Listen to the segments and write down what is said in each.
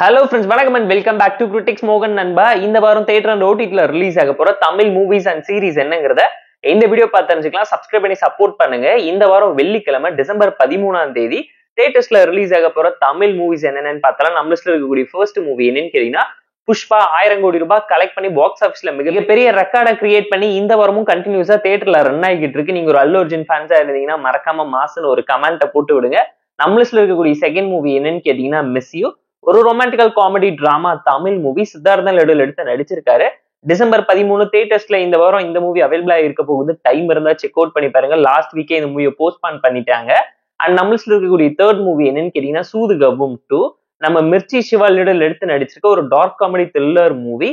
Hello friends, வணக்கம் and welcome back to critics மோகன் நண்பா. இந்த வாரம் தியேட்டர் அண்ட் ஓடிடில ரிலீஸ் ஆக போற தமிழ் மூவிஸ் அண்ட் சீரிஸ் என்னங்கிறத இந்த வீடியோ பார்த்து தெரிஞ்சுக்கலாம். சப்ஸ்கிரைப் பண்ணி சப்போர்ட் பண்ணுங்க. இந்த வாரம் வெள்ளிக்கிழமை டிசம்பர் 13 தியேட்டர்ஸ்ல ரிலீஸ் ஆக போற தமிழ் மூவிஸ் என்னென்னு பார்த்தாலும் நம்ம லிஸ்ட்ல இருக்கக்கூடிய ஃபர்ஸ்ட் மூவி என்னன்னு கேட்டீங்கன்னா புஷ்பா 1000 கோடி ரூபாய் கலெக்ட் பண்ணி பாக்ஸ் ஆஃபீஸ்ல மிகப்பெரிய ரெக்கார்டை கிரியேட் பண்ணி இந்த வாரமும் கண்டினியூஸா தியேட்டர்ல ரன் ஆகிட்டு இருக்கு. நீங்க ஒரு அல்லு அர்ஜுன் ஃபேன்ஸா இருந்தீங்கன்னா மறக்காம மாசன்னு ஒரு கமெண்ட்டை போட்டு விடுங்க. நம்ம லிஸ்ட்ல இருக்கக்கூடிய செகண்ட் மூவி என்னன்னு கேட்டீங்கன்னா மிஸ் யூ, ஒரு ரொமான்டிக்கல் comedy drama Tamil movie. Siddharthan லெடல் எடுத்து நடிச்சிருக்காரு. டிசம்பர் 13 தியேட்டர்ஸ்ல இந்த வாரம் இந்த மூவி அவைலபிளா இருக்க போகுது. டைம் இருந்தா செக் அவுட் பண்ணி பாருங்க. லாஸ்ட் வீக்கே இந்த மூவியை போஸ்ட்பான் பண்ணிட்டாங்க. அண்ட் நம்ம லிஸ்ட்ல இருக்கக்கூடிய தேர்ட் மூவி என்னன்னு கேட்டீங்கன்னா சூதுகவும் 2, நம்ம மிர்ச்சி சிவா லெடல் எடுத்து நடிச்சிருக்க ஒரு டார்க் காமெடி த்ரில்லர் மூவி.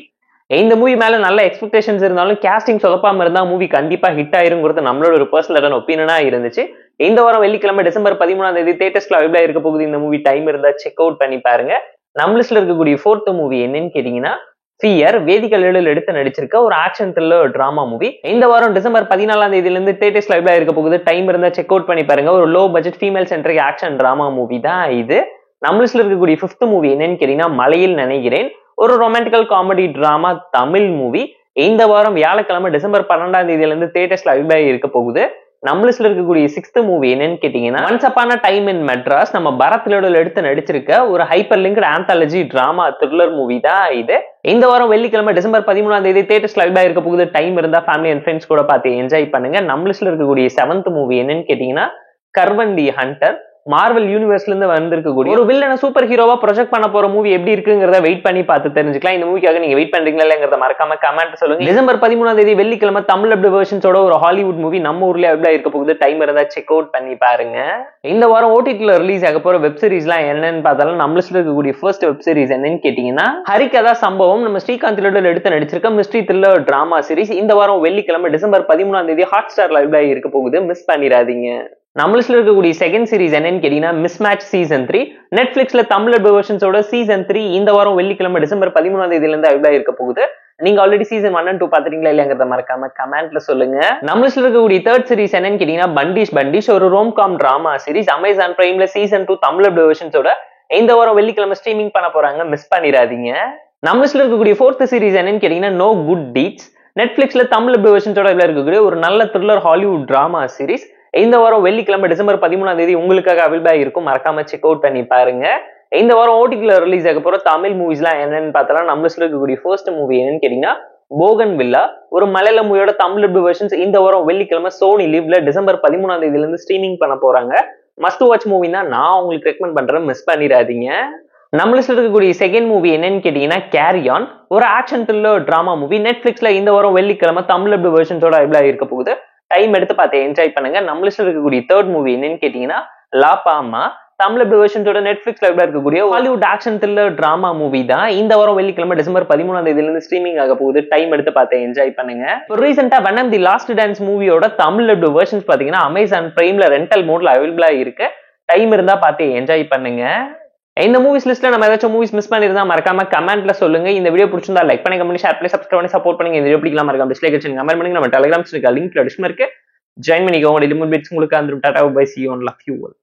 இந்த மூவி மேல நல்ல எக்ஸ்பெக்டேஷன்ஸ் இருந்தாலும் கேஸ்டிங் சொதப்பாம இருந்தா மூவி கண்டிப்பா ஹிட் ஆயிருங்கிறது நம்மளோட ஒரு பர்சனல் ஒப்பீனியனா இருந்துச்சு. இந்த வாரம் வெள்ளிக்கிழமை டிசம்பர் 13 தியேட்டர்ஸ்ல அவைலபிளா இருக்க போகுது. இந்த மூவி டைம் இருந்தா செக் அவுட் பண்ணி பாருங்க. நம்ம லிஸ்ட்ல இருக்கக்கூடிய ஃபோர்த் மூவி என்னன்னு கேட்டீங்கன்னா ஃபியர், வேதிகள் எடுத்து நடிச்சிருக்க ஒரு ஆக்ஷன் த்ரில்லர் டிராமா மூவி. இந்த வாரம் டிசம்பர் 14 தியேட்டர்ஸ்ல அவைலபிளா இருக்க போகுது. டைம் இருந்தா செக் அவுட் பண்ணி பாருங்க. ஒரு low budget female centric action drama movie தான் இது. நம்ம லிஸ்ட்ல இருக்கக்கூடிய ஃபிஃப்த் மூவி என்னன்னு கேட்டீங்கன்னா மலையில் நினைக்கிறேன், ஒரு ரொமான்டிக்கல் காமெடி டிராமா தமிழ் மூவி. இந்த வாரம் வியாழக்கிழமை டிசம்பர் 12 தியேட்டர்ஸ்ல அவைலபிளா இருக்க போகுது. நம்ம லிஸ்ட்ல இருக்கக்கூடிய சிக்ஸ்த் மூவி என்னன்னு கேட்டீங்கன்னா once upon a time in Madras, நம்ம பரத் லெடல் எடுத்து நடிச்சிருக்க ஒரு hyper linked anthology drama thriller movie தான் இது. இந்த வாரம் வெள்ளிக்கிழமை டிசம்பர் 13 தியேட்டர்ஸ்ல அவைலபிளா இருக்க போகுது. டைம் இருந்தா ஃபேமிலி அண்ட் ஃப்ரெண்ட்ஸ் கூட பார்த்து என்ஜாய் பண்ணுங்க. நம்ம லிஸ்ட்ல இருக்கக்கூடிய செவன்த் மூவி என்னன்னு கேட்டீங்கன்னா கர்வன் தி ஹண்டர், மார்வல் யூனிவர்ஸ்ல இருந்து வந்திருக்கக்கூடிய ஒரு வில்லனை சூப்பர் ஹீரோவா ப்ரொஜெக்ட் பண்ண போற மூவி எப்படி இருக்குங்கிறத வெயிட் பண்ணி பார்த்து தெரிஞ்சுக்கலாம். இந்த மூவிக்காக நீங்க வெயிட் பண்றீங்களா இல்லங்கிறத மறக்காம கமெண்ட் சொல்லுங்க. டிசம்பர் 13 வெள்ளிக்கிழமை தமிழ் டப்டு வெர்ஷன்ஸோட ஒரு ஹாலிவுட் மூவி நம்ம ஊர்ல அவைலபிளா இருக்க போகுது. டைம் இருந்தா செக் அவுட் பண்ணி பாருங்க. இந்த வாரம் ஓடிடில ரிலீஸ் ஆக போற வெப் சீரிஸ்லாம் என்னன்னு பார்த்தாலும் நம்ம லிஸ்ட்ல இருக்கக்கூடிய ஃபர்ஸ்ட் வெப் சீரிஸ் என்னன்னு கேட்டீங்கன்னா ஹரிகதா சம்பவம், நம்ம ஸ்ரீகாந்த் லெடல் எடுத்து நடிச்சிருக்க மிஸ்ட்ரி த்ரில்லர் டிராமா சீரிஸ். இந்த வாரம் வெள்ளிக்கிழமை டிசம்பர் 13 ஹாட் ஸ்டார்ல அவைலபிளா இருக்க போகுது. மிஸ் பண்ணிடாதீங்க. நம்ம லிஸ்ட்ல இருக்கக்கூடிய செகண்ட் சீரிஸ் என்னன்னு கேட்டீங்கன்னா மிஸ் மேட்ச் சீசன் 3, நெட்ஃபிளிக்ஸ்ல தமிழ் வெர்ஷன்ஸோட சீசன் 3 இந்த வாரம் வெள்ளிக்கிழமை டிசம்பர் 13 அவைலபிளா இருக்க போகுது. நீங்க ஆல்ரெடி சீசன் 1 and 2 பாத்துறீங்களா இல்லையாங்கிறத மறக்காம கமெண்ட்ல சொல்லுங்க. நம்ம லிஸ்ட்ல இருக்கக்கூடிய தேர்ட் சீரிஸ் என்னன்னு கேட்டீங்கன்னா பண்டிஷ், ஒரு ரோம்காம் டிராமா சீரிஸ். அமேசான் பிரைம்ல சீசன் 2 தமிழ் வெர்ஷன்ஸோட இந்த வாரம் வெள்ளிக்கிழமை ஸ்ட்ரீமிங் பண்ண போறாங்க. மிஸ் பண்ணிடாதீங்க. நம்ம லிஸ்ட்ல இருக்கக்கூடிய ஃபோர்த் சீரிஸ் என்னன்னு கேட்டீங்கன்னா நோ குட் டீட்ஸ், நெட்ஃபிளிக்ஸ்ல தமிழ் வெர்ஷன்ஸோட இருக்கக்கூடிய ஒரு நல்ல த்ரில்லர் ஹாலிவுட் டிராமா சீரிஸ். இந்த வாரம் வெள்ளிக்கிழமை டிசம்பர் 13 உங்களுக்காக அவைலபிளா இருக்கும். மறக்காம செக் அவுட் பண்ணி பாருங்க. இந்த வாரம் ஓடிடில ரிலீஸ் ஆக போற தமிழ் மூவிஸ்லாம் என்னன்னு பார்த்தா நம்ம லிஸ்ட்ல இருக்கக்கூடிய ஃபர்ஸ்ட் மூவி என்னன்னு கேட்டீங்கன்னா போகன் வில்லா, ஒரு மலையாள மூவியோட தமிழ் வெர்ஷன்ஸ் இந்த வாரம் வெள்ளிக்கிழமை சோனி லிவ்ல டிசம்பர் 13 ஸ்ட்ரீமிங் பண்ண போறாங்க. மஸ்ட் வாட்ச் மூவி தான், நான் உங்களுக்கு ரெக்கமெண்ட் பண்றேன். மிஸ் பண்ணிடாதீங்க. நம்ம லிஸ்ட்ல இருக்கக்கூடிய செகண்ட் மூவி என்னன்னு கேட்டீங்கன்னா கேரி ஆன், ஒரு ஆக்ஷன் த்ரில்லர் டிராமா மூவி. நெட்ஃபிளிக்ஸ்ல இந்த வாரம் வெள்ளிக்கிழமை தமிழ் வெர்ஷன்ஸோட அவைலபிளா இருக்க போகுது. டைம் எடுத்து பார்த்து என்ஜாய் பண்ணுங்க. நம்ம லிஸ்ட்ல இருக்கக்கூடிய தேர்ட் மூவி என்னன்னு கேட்டீங்கன்னா லா பாமா, தமிழ் வெர்ஷன்ஸோட நெட்ஃபிளிக்ஸ்ல இருக்கக்கூடிய Hollywood action thriller drama movie தான். இந்த வாரம் வெள்ளிக்கிழமை டிசம்பர் 13 ஸ்ட்ரீமிங் ஆக போகுது. டைம் எடுத்து பார்த்து என்ஜாய் பண்ணுங்க. ரீசெண்டா வெனம் தி லாஸ்ட் டான்ஸ் மூவியோட தமிழ் வெர்ஷன்ஸ் பாத்தீங்கன்னா அமேசான் பிரைம்ல ரெண்டல் மோட்ல அவைலபிளா இருக்கு. டைம் இருந்தா பார்த்து என்ஜாய் பண்ணுங்க. இந்த மூவிஸ் லிஸ்ட்ல நம்ம ஏதாச்சும் மூவிஸ் மிஸ் பண்ணிருந்தா மறக்காம கமெண்ட்ல சொல்லுங்க. இந்த வீடியோ பிடிச்சிருந்தா லைக் பண்ணி கமெண்ட் ஷேர் பண்ணி சப்ஸ்கிரைப் பண்ணி சப்போர்ட் பண்ணுங்க. இந்த வீடியோ பிடிக்கலாம் மறக்காம டிஸ்லைக் வச்சு கமெண்ட் பண்ணுங்க. நம்ம டெலிகிராம் லிங்க் டிஸ்கிரிப்ஷன்ல இருக்கு, ஜாயின் பண்ணிக்கோங்க. டெய்லி மூவி பிட்ஸ் உங்களுக்கு அந்த tata bye, see you on love you all.